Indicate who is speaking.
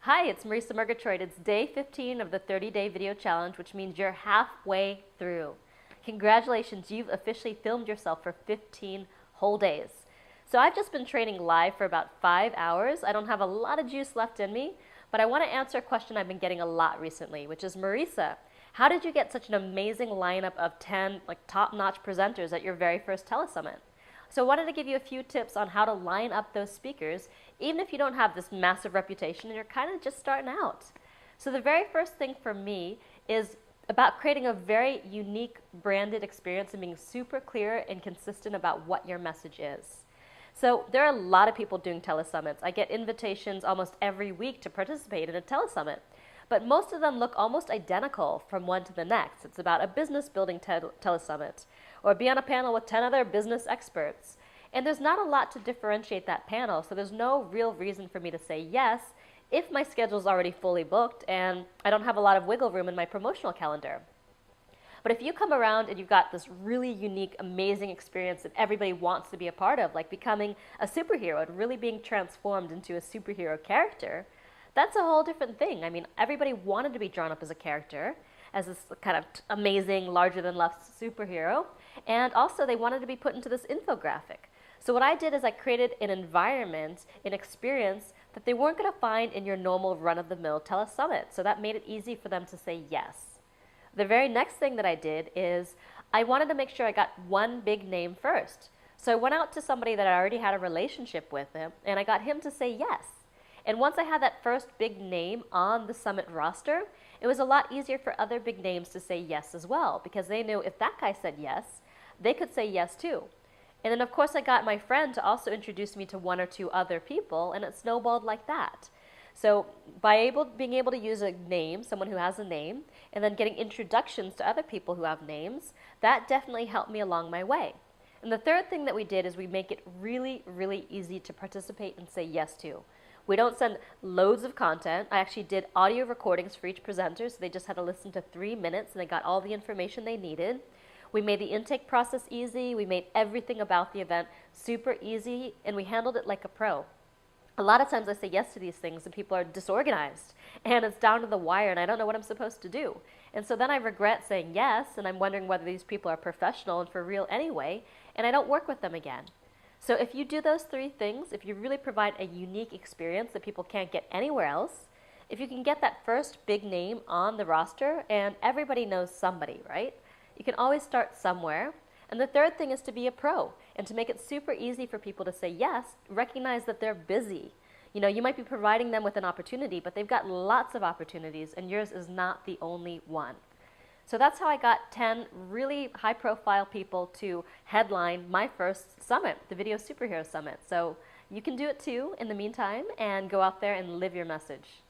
Speaker 1: Hi, it's Marisa Murgatroyd. It's day 15 of the 30-day video challenge, which means you're halfway through. Congratulations, you've officially filmed yourself for 15 whole days. So I've just been training live for about 5 hours. I don't have a lot of juice left in me, but I want to answer a question I've been getting a lot recently, which is, Marisa, how did you get such an amazing lineup of 10 top-notch presenters at your very first telesummit? So I wanted to give you a few tips on how to line up those speakers, even if you don't have this massive reputation and you're kind of just starting out. So the very first thing for me is about creating a very unique branded experience and being super clear and consistent about what your message is. So there are a lot of people doing telesummits. I get invitations almost every week to participate in a telesummit, but most of them look almost identical from one to the next. It's about a business building telesummit, or be on a panel with 10 other business experts. And there's not a lot to differentiate that panel, so there's no real reason for me to say yes if my schedule's already fully booked and I don't have a lot of wiggle room in my promotional calendar. But if you come around and you've got this really unique, amazing experience that everybody wants to be a part of, like becoming a superhero and really being transformed into a superhero character, that's a whole different thing. I mean, everybody wanted to be drawn up as a character, as this kind of amazing, larger-than-life superhero, and also they wanted to be put into this infographic. So what I did is I created an environment, an experience that they weren't going to find in your normal run-of-the-mill telesummit, so that made it easy for them to say yes. The very next thing that I did is I wanted to make sure I got one big name first. So I went out to somebody that I already had a relationship with him, and I got him to say yes. And once I had that first big name on the summit roster, it was a lot easier for other big names to say yes as well, because they knew if that guy said yes, they could say yes too. And then of course I got my friend to also introduce me to one or two other people, and it snowballed like that. So by being able to use a name, someone who has a name, and then getting introductions to other people who have names, that definitely helped me along my way. And the third thing that we did is we make it really, really easy to participate and say yes to. We don't send loads of content. I actually did audio recordings for each presenter, so they just had to listen to 3 minutes and they got all the information they needed. We made the intake process easy. We made everything about the event super easy, and we handled it like a pro. A lot of times I say yes to these things and people are disorganized and it's down to the wire and I don't know what I'm supposed to do. And so then I regret saying yes, and I'm wondering whether these people are professional and for real anyway, and I don't work with them again. So if you do those 3 things, if you really provide a unique experience that people can't get anywhere else, if you can get that first big name on the roster, and everybody knows somebody, right? You can always start somewhere. And the third thing is to be a pro and to make it super easy for people to say yes, recognize that they're busy. You know, you might be providing them with an opportunity, but they've got lots of opportunities and yours is not the only one. So that's how I got 10 really high-profile people to headline my first summit, the Video Superhero Summit. So you can do it too in the meantime and go out there and live your message.